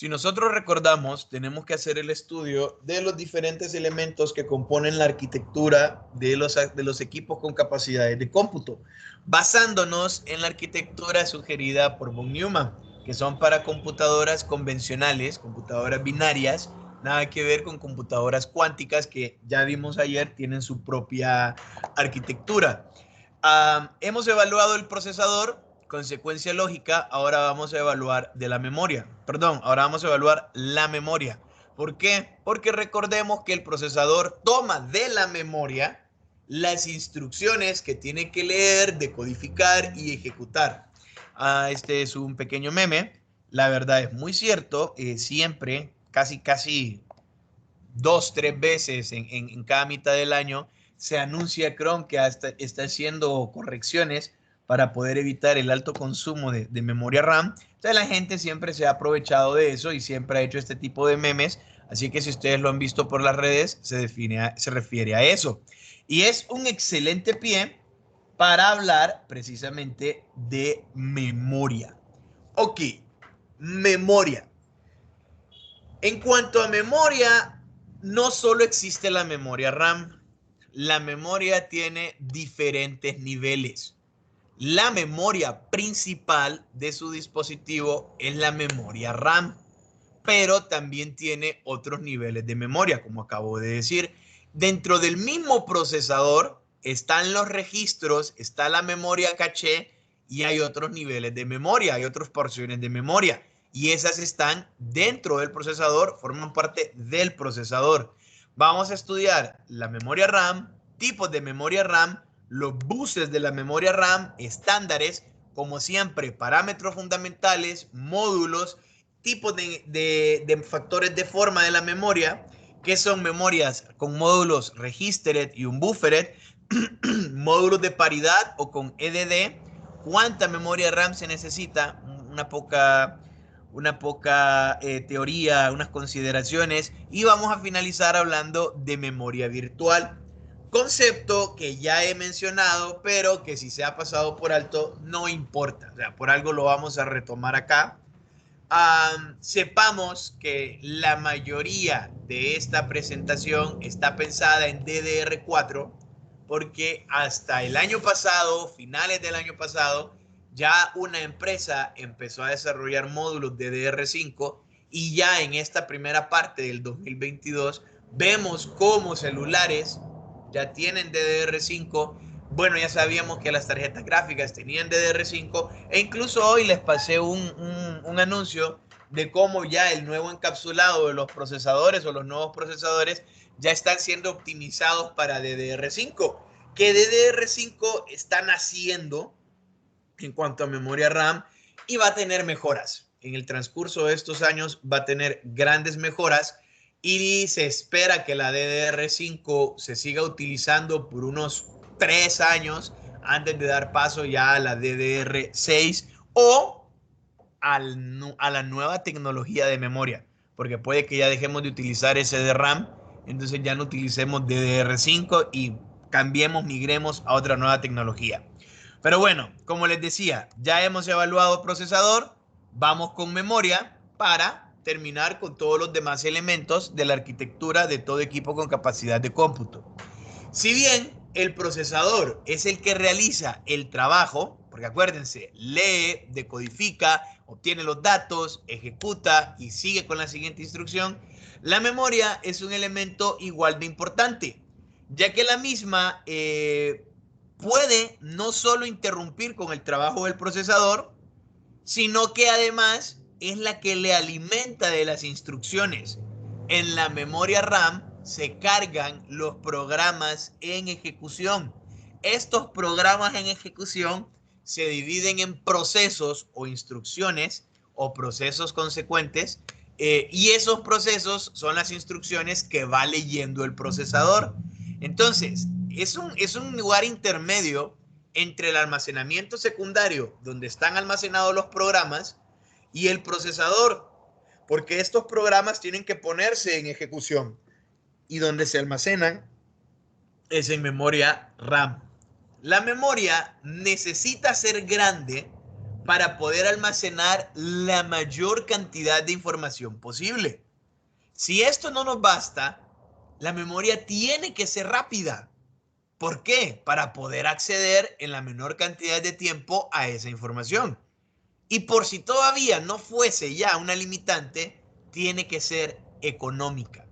Si nosotros recordamos, tenemos que hacer el estudio de los diferentes elementos que componen la arquitectura de los equipos con capacidades de cómputo, basándonos en la arquitectura sugerida por von Neumann, que son para computadoras convencionales, computadoras binarias, nada que ver con computadoras cuánticas que ya vimos ayer tienen su propia arquitectura. Hemos evaluado el procesador, consecuencia lógica, ahora vamos a evaluar de la memoria. Perdón, ahora vamos a evaluar la memoria. ¿Por qué? Porque recordemos que el procesador toma de la memoria las instrucciones que tiene que leer, decodificar y ejecutar. Este es un pequeño meme. La verdad es muy cierto. Siempre, casi 2, 3 veces en cada mitad del año, se anuncia Chrome que está haciendo correcciones para poder evitar el alto consumo de memoria RAM. Entonces la gente siempre se ha aprovechado de eso y siempre ha hecho este tipo de memes. Así que si ustedes lo han visto por las redes, se refiere a eso. Y es un excelente pie para hablar precisamente de memoria. Ok, memoria. En cuanto a memoria, no solo existe la memoria RAM, la memoria tiene diferentes niveles. La memoria principal de su dispositivo es la memoria RAM, pero también tiene otros niveles de memoria, como acabo de decir. Dentro del mismo procesador están los registros, está la memoria caché y hay otros niveles de memoria, hay otras porciones de memoria. Y esas están dentro del procesador, forman parte del procesador. Vamos a estudiar la memoria RAM, tipos de memoria RAM, los buses de la memoria RAM, estándares, como siempre, parámetros fundamentales, módulos, tipos de factores de forma de la memoria, que son memorias con módulos registered y un buffered, módulos de paridad o con EDD, cuánta memoria RAM se necesita, una poca teoría, unas consideraciones, y vamos a finalizar hablando de memoria virtual. Concepto que ya he mencionado, pero que si se ha pasado por alto, no importa. O sea, por algo lo vamos a retomar acá. Sepamos que la mayoría de esta presentación está pensada en DDR4 porque hasta el año pasado, finales del año pasado, ya una empresa empezó a desarrollar módulos DDR5 y ya en esta primera parte del 2022 vemos cómo celulares ya tienen DDR5. Bueno, ya sabíamos que las tarjetas gráficas tenían DDR5 e incluso hoy les pasé un anuncio de cómo ya el nuevo encapsulado de los procesadores o los nuevos procesadores ya están siendo optimizados para DDR5. Que DDR5 están haciendo en cuanto a memoria RAM y va a tener mejoras. En el transcurso de estos años va a tener grandes mejoras y se espera que la DDR5 se siga utilizando por unos 3 años antes de dar paso ya a la DDR6 o a la nueva tecnología de memoria, porque puede que ya dejemos de utilizar SDRAM, entonces ya no utilicemos DDR5 y cambiemos, migremos a otra nueva tecnología. Pero bueno, como les decía, ya hemos evaluado procesador, vamos con memoria para terminar con todos los demás elementos de la arquitectura de todo equipo con capacidad de cómputo. Si bien el procesador es el que realiza el trabajo, porque acuérdense, lee, decodifica, obtiene los datos, ejecuta y sigue con la siguiente instrucción, la memoria es un elemento igual de importante, ya que la misma puede no solo interrumpir con el trabajo del procesador, sino que además es la que le alimenta de las instrucciones. En la memoria RAM se cargan los programas en ejecución. Estos programas en ejecución se dividen en procesos o instrucciones o procesos consecuentes y esos procesos son las instrucciones que va leyendo el procesador. Entonces, es un lugar intermedio entre el almacenamiento secundario, donde están almacenados los programas, y el procesador, porque estos programas tienen que ponerse en ejecución y donde se almacenan es en memoria RAM. La memoria necesita ser grande para poder almacenar la mayor cantidad de información posible. Si esto no nos basta, la memoria tiene que ser rápida. ¿Por qué? Para poder acceder en la menor cantidad de tiempo a esa información. Y por si todavía no fuese ya una limitante, tiene que ser económica.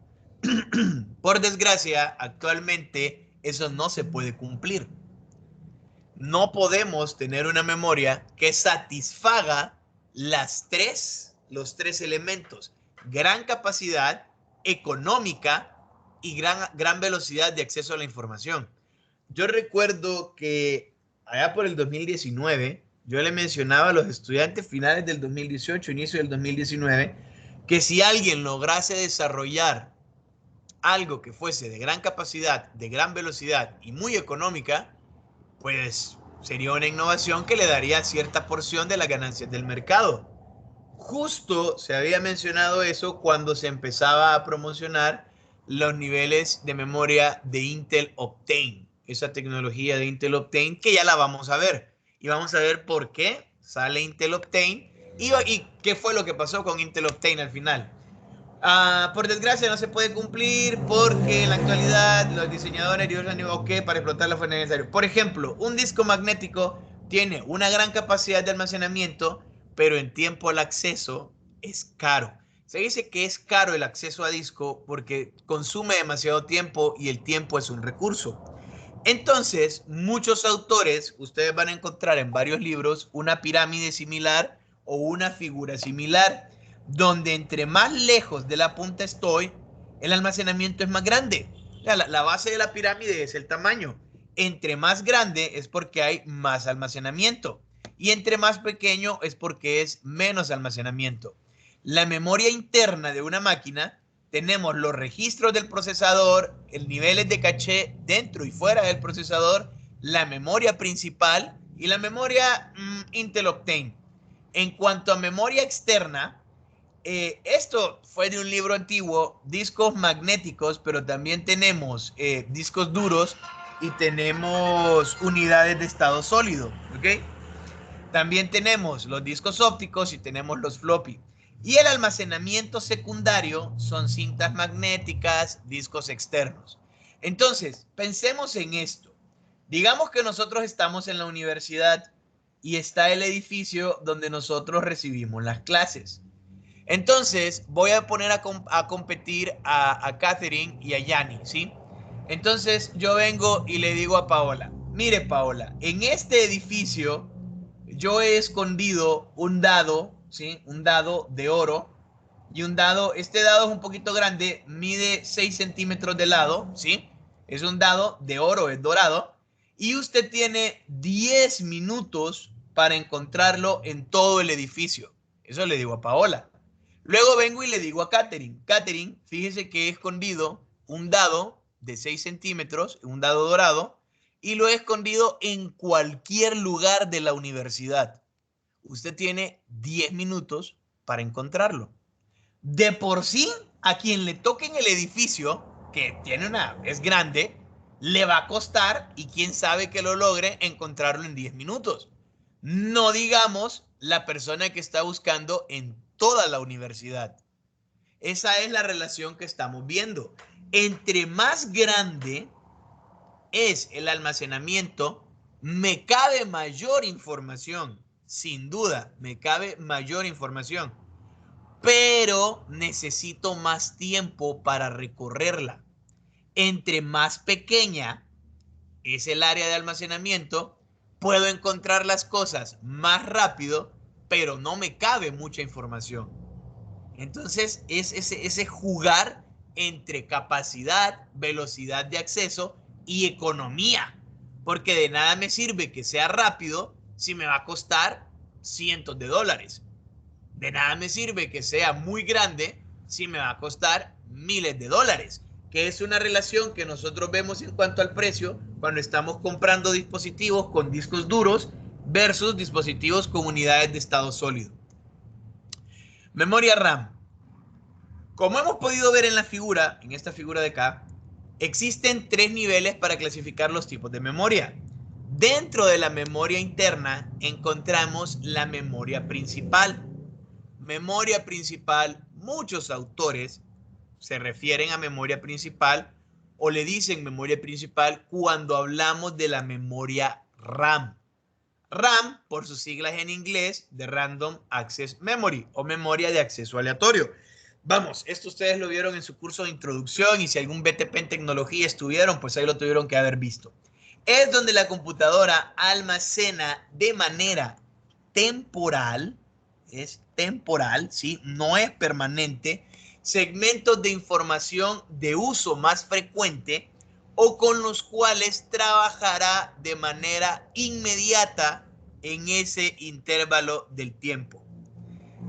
Por desgracia, actualmente eso no se puede cumplir. No podemos tener una memoria que satisfaga los tres elementos: gran capacidad, económica y gran velocidad de acceso a la información. Yo recuerdo que allá por el 2019, yo le mencionaba a los estudiantes finales del 2018, inicio del 2019, que si alguien lograse desarrollar algo que fuese de gran capacidad, de gran velocidad y muy económica, pues sería una innovación que le daría cierta porción de las ganancias del mercado. Justo se había mencionado eso cuando se empezaba a promocionar los niveles de memoria de Intel Optane, esa tecnología de Intel Optane que ya la vamos a ver. Y vamos a ver por qué sale Intel Optane y qué fue lo que pasó con Intel Optane al final. Por desgracia no se puede cumplir porque en la actualidad los diseñadores dijeron que para explotarlo fue necesario. Por ejemplo, un disco magnético tiene una gran capacidad de almacenamiento, pero en tiempo el acceso es caro. Se dice que es caro el acceso a disco porque consume demasiado tiempo y el tiempo es un recurso. Entonces, muchos autores, ustedes van a encontrar en varios libros una pirámide similar o una figura similar, donde entre más lejos de la punta estoy, el almacenamiento es más grande. La base de la pirámide es el tamaño. Entre más grande es porque hay más almacenamiento y entre más pequeño es porque es menos almacenamiento. La memoria interna de una máquina, tenemos los registros del procesador, el niveles de caché dentro y fuera del procesador, la memoria principal y la memoria Intel Optane. En cuanto a memoria externa, esto fue de un libro antiguo, discos magnéticos, pero también tenemos discos duros y tenemos unidades de estado sólido, ¿ok? También tenemos los discos ópticos y tenemos los floppy. Y el almacenamiento secundario son cintas magnéticas, discos externos. Entonces, pensemos en esto. Digamos que nosotros estamos en la universidad y está el edificio donde nosotros recibimos las clases. Entonces, voy a poner a competir a Catherine y a Yanni, ¿sí? Entonces, yo vengo y le digo a Paola, mire Paola, en este edificio yo he escondido un dado, ¿sí? Un dado de oro y un dado, este dado es un poquito grande, mide 6 centímetros de lado, ¿sí? Es un dado de oro, es dorado. Y usted tiene 10 minutos para encontrarlo en todo el edificio. Eso le digo a Paola. Luego vengo y le digo a Catherine, Catherine, fíjese que he escondido un dado de 6 centímetros, un dado dorado, y lo he escondido en cualquier lugar de la universidad. Usted tiene 10 minutos para encontrarlo. De por sí, a quien le toque en el edificio, que es grande, le va a costar, y quién sabe que lo logre, encontrarlo en 10 minutos. No digamos la persona que está buscando en toda la universidad. Esa es la relación que estamos viendo. Entre más grande es el almacenamiento, me cabe mayor información. Sin duda, me cabe mayor información. Pero necesito más tiempo para recorrerla. Entre más pequeña es el área de almacenamiento, puedo encontrar las cosas más rápido, pero no me cabe mucha información. Entonces es ese jugar entre capacidad, velocidad de acceso y economía, porque de nada me sirve que sea rápido si me va a costar cientos de dólares. De nada me sirve que sea muy grande si me va a costar miles de dólares, que es una relación que nosotros vemos en cuanto al precio cuando estamos comprando dispositivos con discos duros versus dispositivos con unidades de estado sólido. Memoria RAM. Como hemos podido ver en la figura, en esta figura de acá, existen tres niveles para clasificar los tipos de memoria. Dentro de la memoria interna encontramos la memoria principal. Memoria principal, muchos autores se refieren a memoria principal o le dicen memoria principal cuando hablamos de la memoria RAM. RAM, por sus siglas en inglés, de Random Access Memory o memoria de acceso aleatorio. Vamos, esto ustedes lo vieron en su curso de introducción y si algún BTP en tecnología estuvieron, pues ahí lo tuvieron que haber visto. Es donde la computadora almacena de manera temporal, es temporal, ¿sí? No es permanente, segmentos de información de uso más frecuente o con los cuales trabajará de manera inmediata en ese intervalo del tiempo.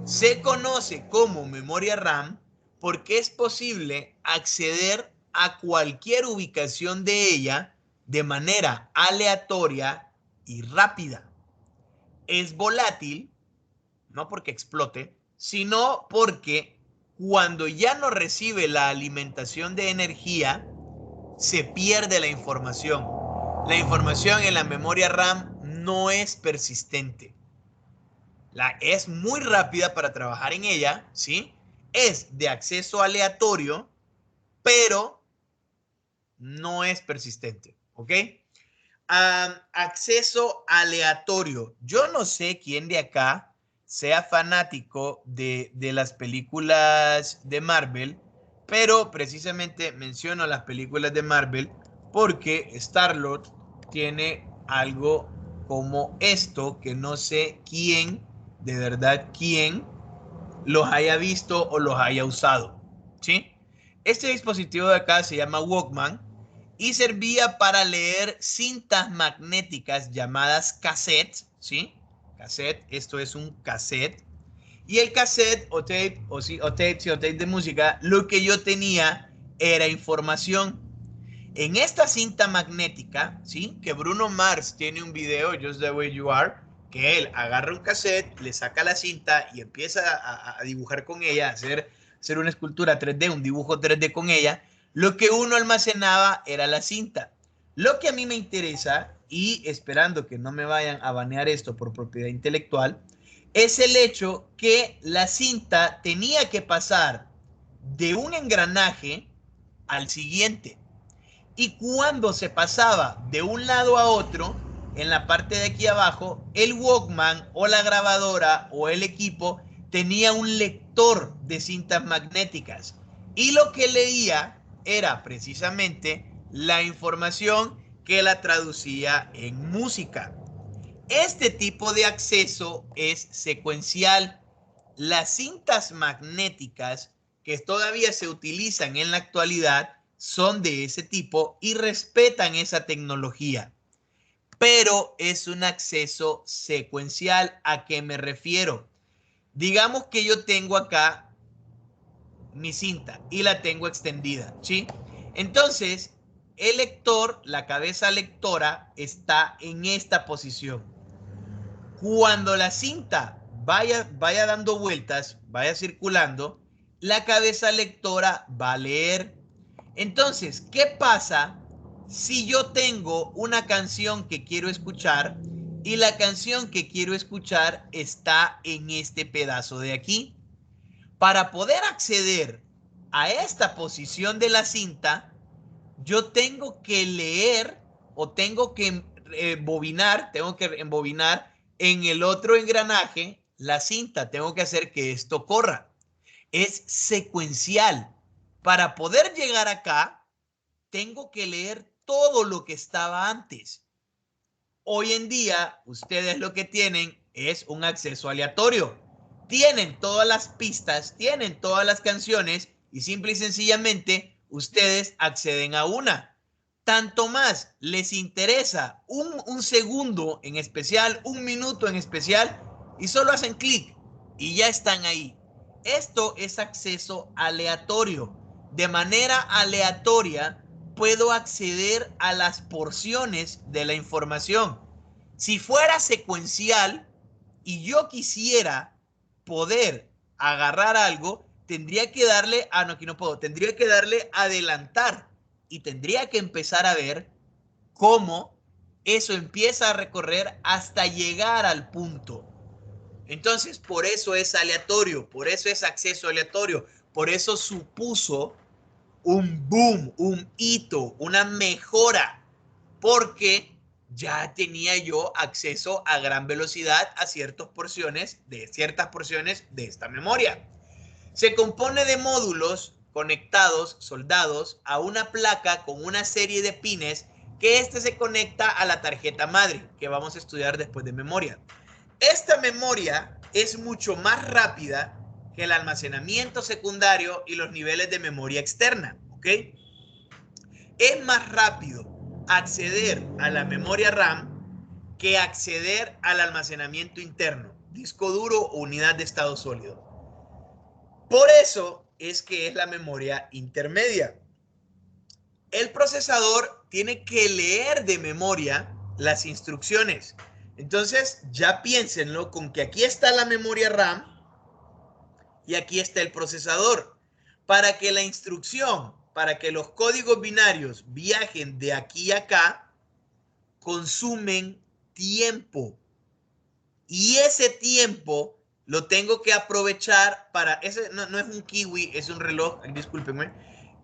Se conoce como memoria RAM porque es posible acceder a cualquier ubicación de ella de manera aleatoria y rápida. Es volátil, no porque explote, sino porque cuando ya no recibe la alimentación de energía, se pierde la información. La información en la memoria RAM no es persistente. Es muy rápida para trabajar en ella, ¿sí? Es de acceso aleatorio, pero no es persistente, ¿ok? Acceso aleatorio. Yo no sé quién de acá sea fanático de las películas de Marvel, pero precisamente menciono las películas de Marvel porque Star-Lord tiene algo como esto que no sé quién, de verdad quién, los haya visto o los haya usado, ¿sí? Este dispositivo de acá se llama Walkman y servía para leer cintas magnéticas llamadas cassettes, ¿sí? Cassette, esto es un cassette. Y el cassette o tape, o tape de música, lo que yo tenía era información. En esta cinta magnética, ¿sí? Que Bruno Mars tiene un video, Just the Way You Are, que él agarra un cassette, le saca la cinta y empieza a dibujar con ella, hacer una escultura 3D, un dibujo 3D con ella. Lo que uno almacenaba era la cinta. Lo que a mí me interesa, y esperando que no me vayan a banear esto por propiedad intelectual, es el hecho que la cinta tenía que pasar de un engranaje al siguiente. Y cuando se pasaba de un lado a otro, en la parte de aquí abajo, el Walkman o la grabadora o el equipo tenía un lector de cintas magnéticas. Y lo que leía era precisamente la información que la traducía en música. Este tipo de acceso es secuencial. Las cintas magnéticas que todavía se utilizan en la actualidad son de ese tipo y respetan esa tecnología, pero es un acceso secuencial. ¿A qué me refiero? Digamos que yo tengo acá mi cinta y la tengo extendida, ¿sí? Entonces, el lector, la cabeza lectora, está en esta posición. Cuando la cinta vaya dando vueltas, vaya circulando, la cabeza lectora va a leer. Entonces, ¿qué pasa si yo tengo una canción que quiero escuchar y la canción que quiero escuchar está en este pedazo de aquí? Para poder acceder a esta posición de la cinta, yo tengo que leer o tengo que embobinar en el otro engranaje la cinta, tengo que hacer que esto corra. Es secuencial. Para poder llegar acá, tengo que leer todo lo que estaba antes. Hoy en día, ustedes lo que tienen es un acceso aleatorio. Tienen todas las pistas, tienen todas las canciones y simple y sencillamente ustedes acceden a una. Tanto más les interesa un segundo en especial, un minuto en especial y solo hacen clic y ya están ahí. Esto es acceso aleatorio. De manera aleatoria puedo acceder a las porciones de la información. Si fuera secuencial y yo quisiera poder agarrar algo, tendría que darle, no, aquí no puedo, tendría que darle adelantar y tendría que empezar a ver cómo eso empieza a recorrer hasta llegar al punto. Entonces, por eso es aleatorio, por eso es acceso aleatorio, por eso supuso un boom, un hito, una mejora, porque ya tenía yo acceso a gran velocidad a ciertas porciones de esta memoria. Se compone de módulos conectados, soldados, a una placa con una serie de pines que se conecta a la tarjeta madre, que vamos a estudiar después de memoria. Esta memoria es mucho más rápida que el almacenamiento secundario y los niveles de memoria externa, ¿ok? Es más rápido acceder a la memoria RAM que acceder al almacenamiento interno, disco duro o unidad de estado sólido. Por eso es que es la memoria intermedia. El procesador tiene que leer de memoria las instrucciones. Entonces, ya piénsenlo con que aquí está la memoria RAM y aquí está el procesador. Para que la instrucción, para que los códigos binarios viajen de aquí a acá, consumen tiempo. Y ese tiempo lo tengo que aprovechar para, ese no es un kiwi, es un reloj, discúlpenme,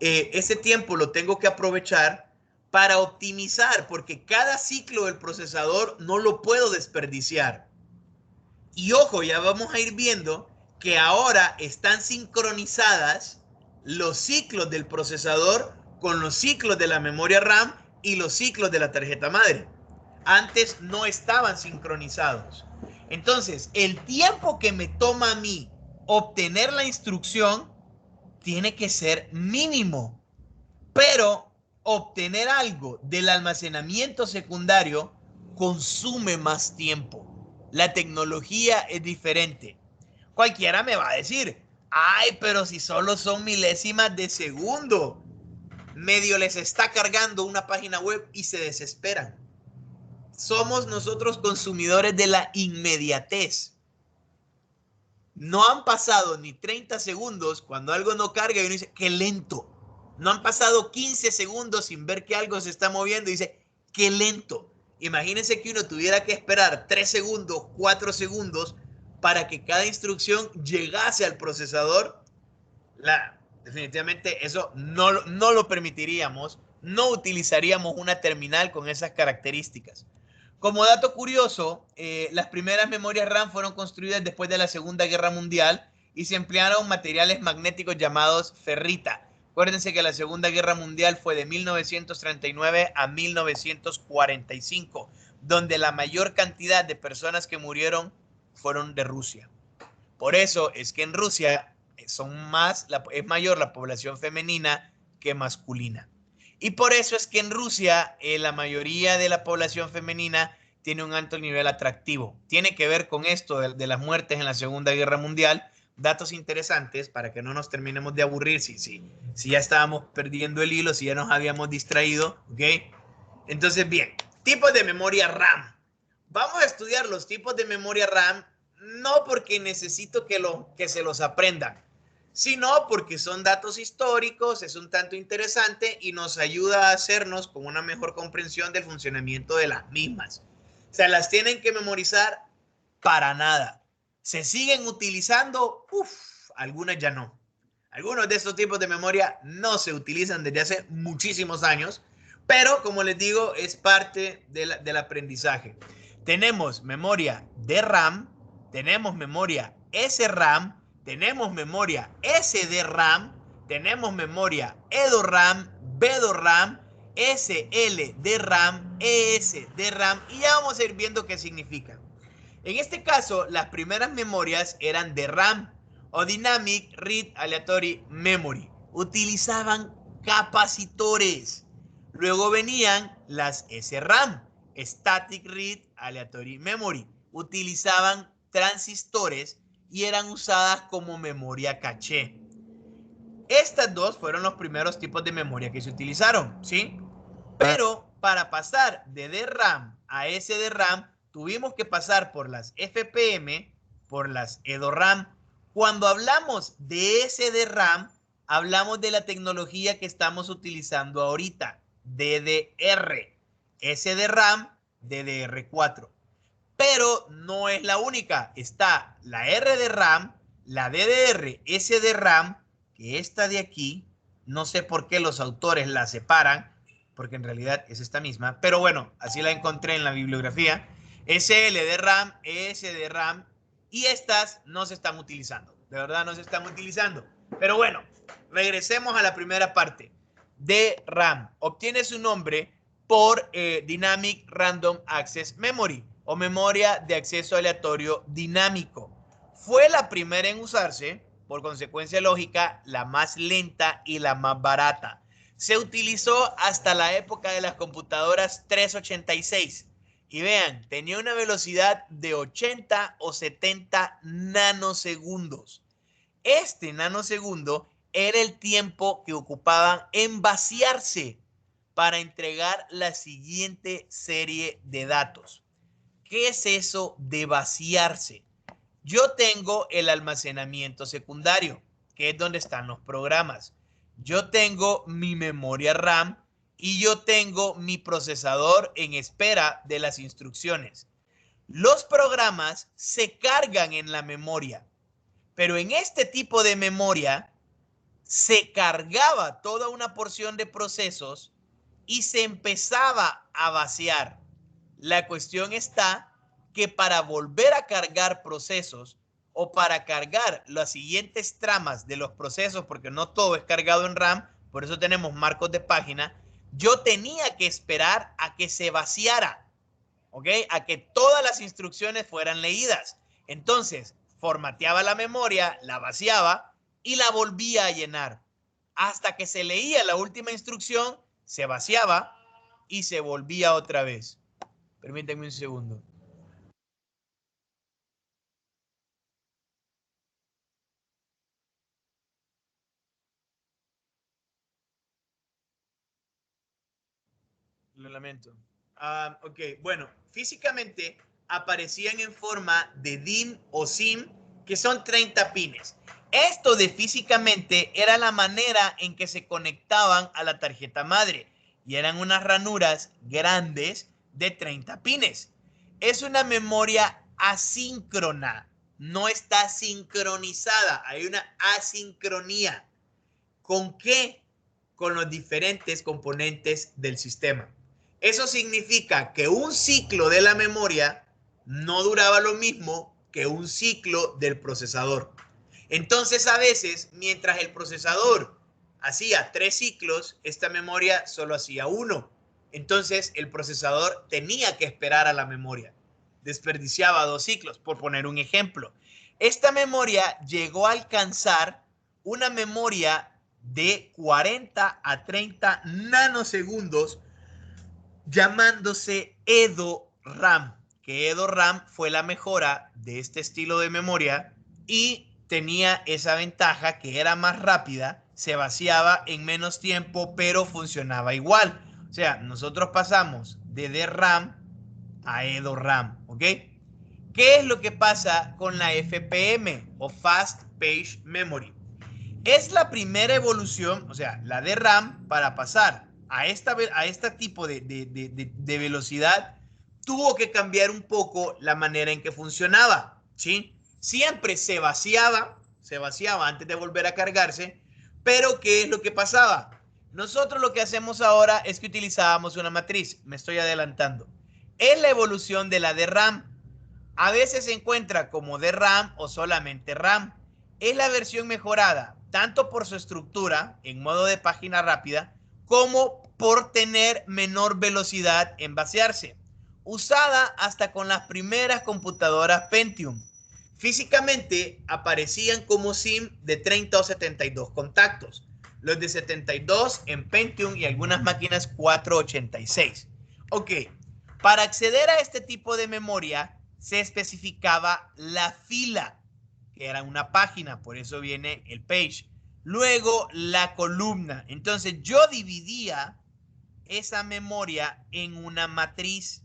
ese tiempo lo tengo que aprovechar para optimizar, porque cada ciclo del procesador no lo puedo desperdiciar. Y ojo, ya vamos a ir viendo que ahora están sincronizadas los ciclos del procesador con los ciclos de la memoria RAM y los ciclos de la tarjeta madre. Antes no estaban sincronizados. Entonces, el tiempo que me toma a mí obtener la instrucción tiene que ser mínimo, pero obtener algo del almacenamiento secundario consume más tiempo. La tecnología es diferente. Cualquiera me va a decir, ay, pero si solo son milésimas de segundo, medio les está cargando una página web y se desesperan. Somos nosotros consumidores de la inmediatez. No han pasado ni 30 segundos cuando algo no carga y uno dice, qué lento. No han pasado 15 segundos sin ver que algo se está moviendo y dice, qué lento. Imagínense que uno tuviera que esperar 3 segundos, 4 segundos para que cada instrucción llegase al procesador. Definitivamente eso no lo permitiríamos. No utilizaríamos una terminal con esas características. Como dato curioso, las primeras memorias RAM fueron construidas después de la Segunda Guerra Mundial y se emplearon materiales magnéticos llamados ferrita. Acuérdense que la Segunda Guerra Mundial fue de 1939 a 1945, donde la mayor cantidad de personas que murieron fueron de Rusia. Por eso es que en Rusia es mayor la población femenina que masculina. Y por eso es que en Rusia la mayoría de la población femenina tiene un alto nivel atractivo. Tiene que ver con esto de las muertes en la Segunda Guerra Mundial. Datos interesantes para que no nos terminemos de aburrir si ya estábamos perdiendo el hilo, si ya nos habíamos distraído. ¿Ok? Entonces, bien, tipos de memoria RAM. Vamos a estudiar los tipos de memoria RAM, no porque necesito que se los aprendan, sino porque son datos históricos, es un tanto interesante y nos ayuda a hacernos con una mejor comprensión del funcionamiento de las mismas. O sea, las tienen que memorizar para nada. ¿Se siguen utilizando? Algunas ya no. Algunos de estos tipos de memoria no se utilizan desde hace muchísimos años, pero como les digo, es parte del aprendizaje. Tenemos memoria DRAM, tenemos memoria SRAM, tenemos memoria SDRAM, tenemos memoria EDORAM, BEDORAM, SLDRAM, ESDRAM y ya vamos a ir viendo qué significa. En este caso, las primeras memorias eran DRAM o Dynamic Read Aleatory Memory. Utilizaban capacitores. Luego venían las SRAM, Static Read Aleatory Memory. Utilizaban transistores y eran usadas como memoria caché. Estas dos fueron los primeros tipos de memoria que se utilizaron, ¿sí? Pero para pasar de DRAM a SDRAM, tuvimos que pasar por las FPM, por las EDORAM. Cuando hablamos de SDRAM, hablamos de la tecnología que estamos utilizando ahorita, DDR. SDRAM DDR4. Pero no es la única. Está la R de RAM, la DDR SDRAM, que esta de aquí, no sé por qué los autores la separan, porque en realidad es esta misma, pero bueno, así la encontré en la bibliografía. SLDRAM, SDRAM, y estas no se están utilizando. De verdad no se están utilizando. Pero bueno, regresemos a la primera parte. DRAM obtiene su nombre por Dynamic Random Access Memory o memoria de acceso aleatorio dinámico. Fue la primera en usarse, por consecuencia lógica, la más lenta y la más barata. Se utilizó hasta la época de las computadoras 386. Y vean, tenía una velocidad de 80 o 70 nanosegundos. Este nanosegundo era el tiempo que ocupaban en vaciarse para entregar la siguiente serie de datos. ¿Qué es eso de vaciarse? Yo tengo el almacenamiento secundario, que es donde están los programas. Yo tengo mi memoria RAM y yo tengo mi procesador en espera de las instrucciones. Los programas se cargan en la memoria, pero en este tipo de memoria se cargaba toda una porción de procesos y se empezaba a vaciar. La cuestión está que para volver a cargar procesos o para cargar las siguientes tramas de los procesos, porque no todo es cargado en RAM, por eso tenemos marcos de página, yo tenía que esperar a que se vaciara, ¿ok? A que todas las instrucciones fueran leídas. Entonces, formateaba la memoria, la vaciaba y la volvía a llenar. Hasta que se leía la última instrucción, se vaciaba y se volvía otra vez. Permítanme un segundo. Lo lamento. Ok, bueno, físicamente aparecían en forma de DIM o SIM, que son 30 pines. Esto de físicamente era la manera en que se conectaban a la tarjeta madre y eran unas ranuras grandes de 30 pines. Es una memoria asíncrona, no está sincronizada, hay una asincronía. ¿Con qué? Con los diferentes componentes del sistema. Eso significa que un ciclo de la memoria no duraba lo mismo que un ciclo del procesador. Entonces, a veces, mientras el procesador hacía 3 ciclos, esta memoria solo hacía 1. Entonces, el procesador tenía que esperar a la memoria. Desperdiciaba 2 ciclos, por poner un ejemplo. Esta memoria llegó a alcanzar una memoria de 40 a 30 nanosegundos, llamándose EDO-RAM, que EDO-RAM fue la mejora de este estilo de memoria y tenía esa ventaja que era más rápida, se vaciaba en menos tiempo, pero funcionaba igual. O sea, nosotros pasamos de DRAM a EDO-RAM, ¿ok? ¿Qué es lo que pasa con la FPM o Fast Page Memory? Es la primera evolución, o sea, la de RAM para pasar a este tipo de velocidad tuvo que cambiar un poco la manera en que funcionaba, ¿sí? Siempre se vaciaba antes de volver a cargarse, pero ¿qué es lo que pasaba? Nosotros lo que hacemos ahora es que utilizábamos una matriz, me estoy adelantando. Es la evolución de la de RAM. A veces se encuentra como DRAM o solamente RAM. Es la versión mejorada, tanto por su estructura en modo de página rápida, como por tener menor velocidad en vaciarse. Usada hasta con las primeras computadoras Pentium. Físicamente aparecían como SIM de 30 o 72 contactos. Los de 72 en Pentium y algunas máquinas 486. Ok, para acceder a este tipo de memoria se especificaba la fila, que era una página, por eso viene el page. Luego la columna. Entonces yo dividía esa memoria en una matriz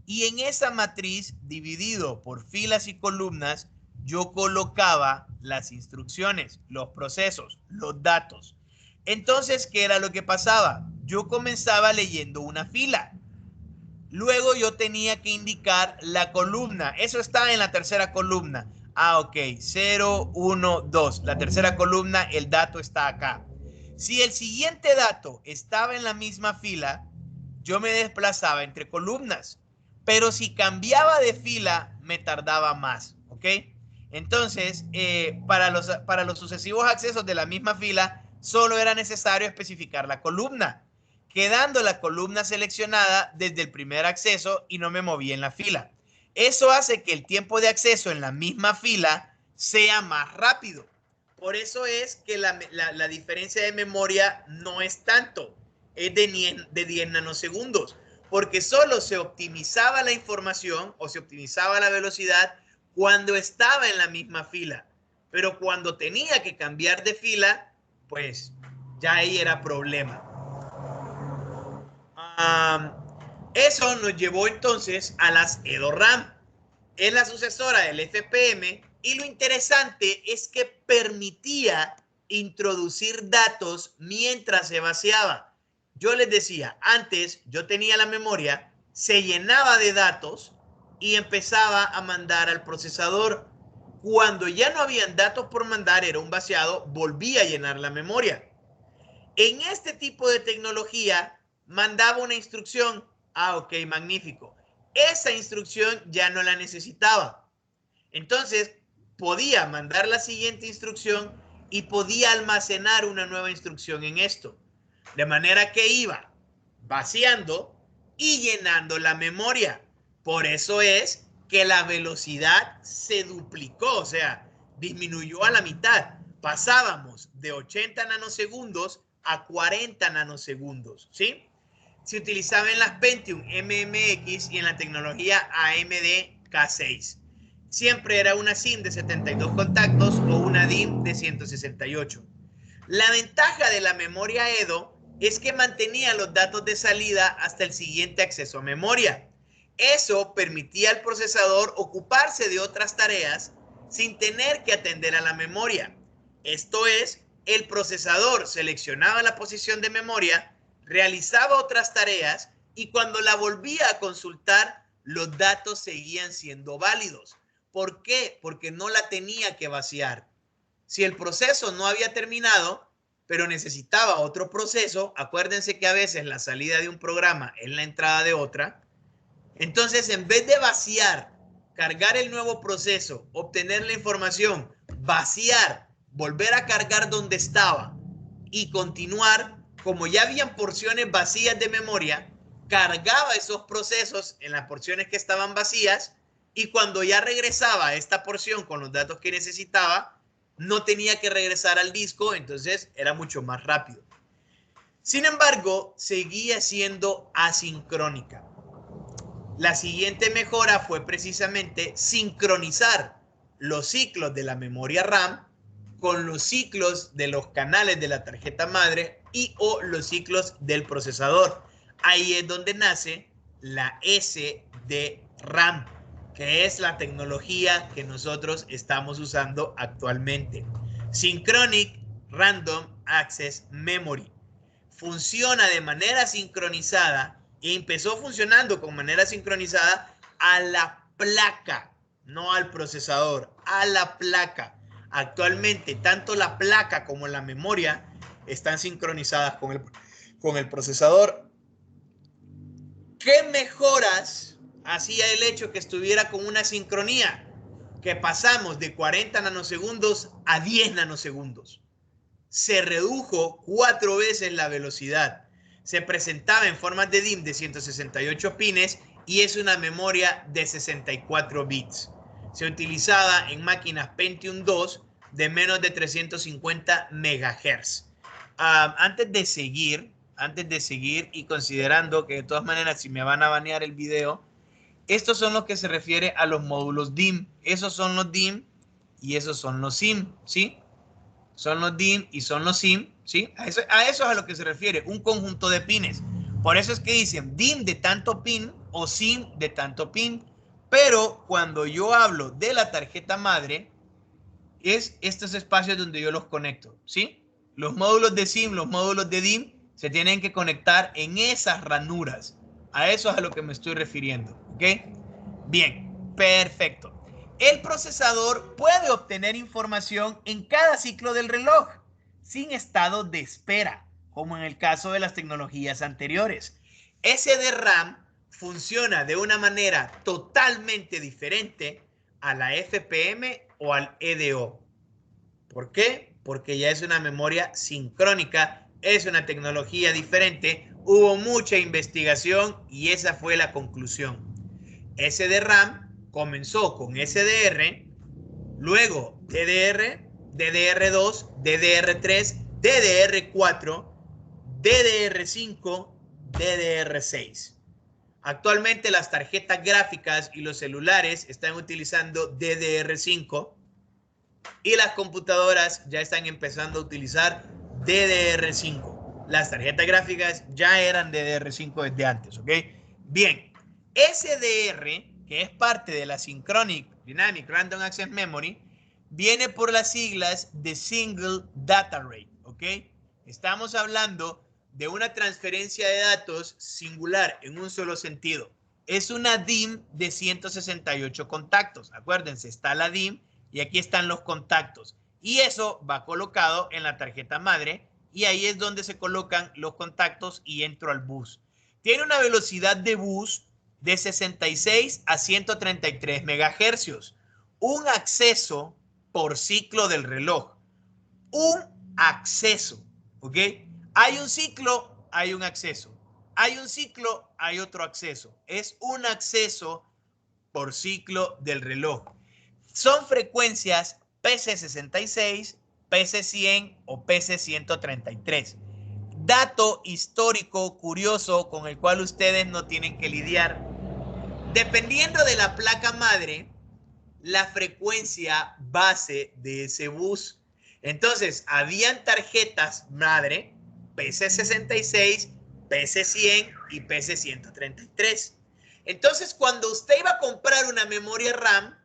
y en esa matriz, dividido por filas y columnas, yo colocaba las instrucciones, los procesos, los datos. Entonces, ¿qué era lo que pasaba? Yo comenzaba leyendo una fila. Luego yo tenía que indicar la columna. Eso está en la tercera columna. Ah, ok. 0, 1, 2. La tercera columna, el dato está acá. Si el siguiente dato estaba en la misma fila, yo me desplazaba entre columnas. Pero si cambiaba de fila, me tardaba más. ¿Ok? Entonces, para los sucesivos accesos de la misma fila, solo era necesario especificar la columna, quedando la columna seleccionada desde el primer acceso y no me moví en la fila. Eso hace que el tiempo de acceso en la misma fila sea más rápido. Por eso es que la diferencia de memoria no es tanto, es de 10 nanosegundos, porque solo se optimizaba la información o se optimizaba la velocidad cuando estaba en la misma fila. Pero cuando tenía que cambiar de fila, pues ya ahí era problema. Eso nos llevó entonces a las EDORAM. Es la sucesora del FPM y lo interesante es que permitía introducir datos mientras se vaciaba. Yo les decía, antes yo tenía la memoria, se llenaba de datos y empezaba a mandar al procesador. Cuando ya no habían datos por mandar, era un vaciado, volvía a llenar la memoria. En este tipo de tecnología, mandaba una instrucción. Ah, ok, magnífico. Esa instrucción ya no la necesitaba. Entonces, podía mandar la siguiente instrucción y podía almacenar una nueva instrucción en esto. De manera que iba vaciando y llenando la memoria. Por eso es que la velocidad se duplicó, o sea, disminuyó a la mitad. Pasábamos de 80 nanosegundos a 40 nanosegundos, ¿sí? Se utilizaba en las Pentium MMX y en la tecnología AMD K6. Siempre era una SIM de 72 contactos o una DIMM de 168. La ventaja de la memoria EDO es que mantenía los datos de salida hasta el siguiente acceso a memoria. Eso permitía al procesador ocuparse de otras tareas sin tener que atender a la memoria. Esto es, el procesador seleccionaba la posición de memoria, realizaba otras tareas y cuando la volvía a consultar, los datos seguían siendo válidos. ¿Por qué? Porque no la tenía que vaciar. Si el proceso no había terminado, pero necesitaba otro proceso, acuérdense que a veces la salida de un programa es la entrada de otra. Entonces, en vez de vaciar, cargar el nuevo proceso, obtener la información, vaciar, volver a cargar donde estaba y continuar, como ya habían porciones vacías de memoria, cargaba esos procesos en las porciones que estaban vacías y cuando ya regresaba a esta porción con los datos que necesitaba, no tenía que regresar al disco, entonces era mucho más rápido. Sin embargo, seguía siendo asincrónica. La siguiente mejora fue precisamente sincronizar los ciclos de la memoria RAM con los ciclos de los canales de la tarjeta madre y o los ciclos del procesador. Ahí es donde nace la SDRAM, que es la tecnología que nosotros estamos usando actualmente. Synchronic Random Access Memory. Funciona de manera sincronizada y empezó funcionando con manera sincronizada a la placa, no al procesador, a la placa. Actualmente, tanto la placa como la memoria están sincronizadas con el procesador. ¿Qué mejoras hacía el hecho que estuviera con una sincronía? Que pasamos de 40 nanosegundos a 10 nanosegundos. Se redujo 4 veces la velocidad. Se presentaba en formas de DIMM de 168 pines y es una memoria de 64 bits. Se utilizaba en máquinas Pentium 2 de menos de 350 MHz. Antes de seguir y considerando que de todas maneras si me van a banear el video, estos son los que se refiere a los módulos DIMM. Esos son los DIMM y esos son los SIM, ¿sí? Son los DIMM y son los SIM, ¿sí? A eso es a lo que se refiere, un conjunto de pines. Por eso es que dicen DIMM de tanto pin o SIM de tanto pin. Pero cuando yo hablo de la tarjeta madre, es estos espacios donde yo los conecto, ¿sí? Los módulos de SIM, los módulos de DIMM se tienen que conectar en esas ranuras. A eso es a lo que me estoy refiriendo. ¿Ok? Bien, perfecto. El procesador puede obtener información en cada ciclo del reloj, sin estado de espera, como en el caso de las tecnologías anteriores. SDRAM funciona de una manera totalmente diferente a la FPM o al EDO. ¿Por qué? Porque ya es una memoria sincrónica, es una tecnología diferente, hubo mucha investigación y esa fue la conclusión. SDRAM comenzó con SDR, luego DDR, DDR2, DDR3, DDR4, DDR5, DDR6. Actualmente las tarjetas gráficas y los celulares están utilizando DDR5 y las computadoras ya están empezando a utilizar DDR5. Las tarjetas gráficas ya eran DDR5 desde antes, ¿ok? Bien, SDR, que es parte de la Synchronic Dynamic Random Access Memory, viene por las siglas de Single Data Rate, ¿ok? Estamos hablando de una transferencia de datos singular en un solo sentido. Es una DIMM de 168 contactos. Acuérdense, está la DIMM y aquí están los contactos. Y eso va colocado en la tarjeta madre y ahí es donde se colocan los contactos y entro al bus. Tiene una velocidad de bus de 66 a 133 MHz. Un acceso por ciclo del reloj. Un acceso, ¿ok? Hay un ciclo, hay un acceso. Hay un ciclo, hay otro acceso. Es un acceso por ciclo del reloj. Son frecuencias PC66, PC100 o PC133. Dato histórico curioso con el cual ustedes no tienen que lidiar. Dependiendo de la placa madre, la frecuencia base de ese bus. Entonces, habían tarjetas madre, PC66, PC100 y PC133. Entonces, cuando usted iba a comprar una memoria RAM,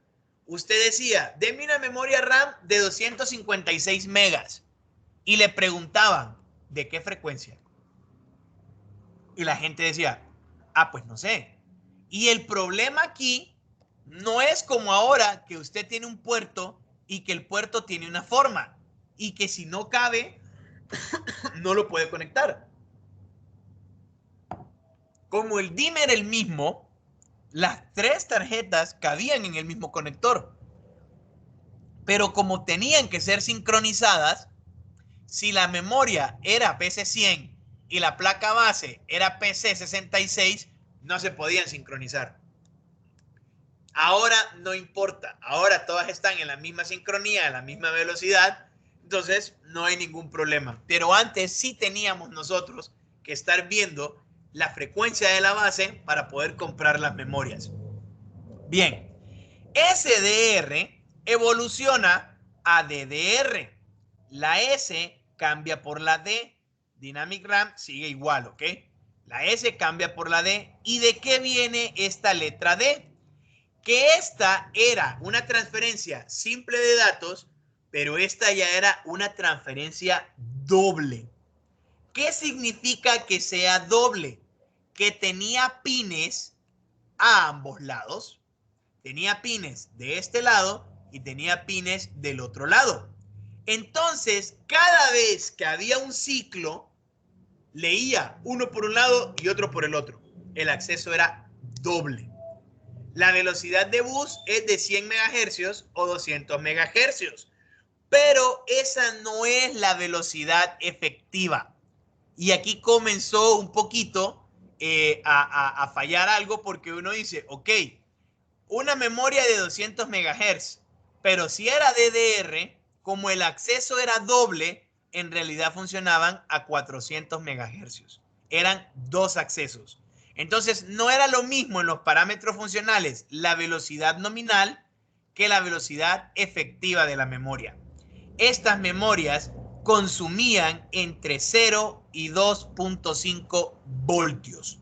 usted decía, deme una memoria RAM de 256 megas. Y le preguntaban, ¿de qué frecuencia? Y la gente decía, pues no sé. Y el problema aquí no es como ahora que usted tiene un puerto y que el puerto tiene una forma y que si no cabe, no lo puede conectar. Como el DIMM era el mismo, las tres tarjetas cabían en el mismo conector. Pero como tenían que ser sincronizadas, si la memoria era PC100 y la placa base era PC66, no se podían sincronizar. Ahora no importa, ahora todas están en la misma sincronía, en la misma velocidad, entonces no hay ningún problema. Pero antes sí teníamos nosotros que estar viendo la frecuencia de la base para poder comprar las memorias. Bien, SDR evoluciona a DDR. La S cambia por la D. Dynamic RAM sigue igual, ¿ok? La S cambia por la D. ¿Y de qué viene esta letra D? Que esta era una transferencia simple de datos, pero esta ya era una transferencia doble. ¿Qué significa que sea doble? Que tenía pines a ambos lados. Tenía pines de este lado y tenía pines del otro lado. Entonces, cada vez que había un ciclo, leía uno por un lado y otro por el otro. El acceso era doble. La velocidad de bus es de 100 MHz o 200 MHz, pero esa no es la velocidad efectiva. Y aquí comenzó un poquito a fallar algo porque uno dice, ok, una memoria de 200 MHz, pero si era DDR, como el acceso era doble, en realidad funcionaban a 400 MHz. Eran dos accesos. Entonces, no era lo mismo en los parámetros funcionales la velocidad nominal que la velocidad efectiva de la memoria. Estas memorias consumían entre 0 y 2.5 voltios.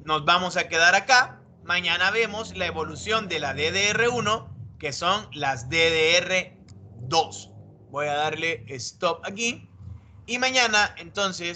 Nos vamos a quedar acá. Mañana vemos la evolución de la DDR1, que son las DDR2. Voy a darle stop aquí. Y mañana, entonces,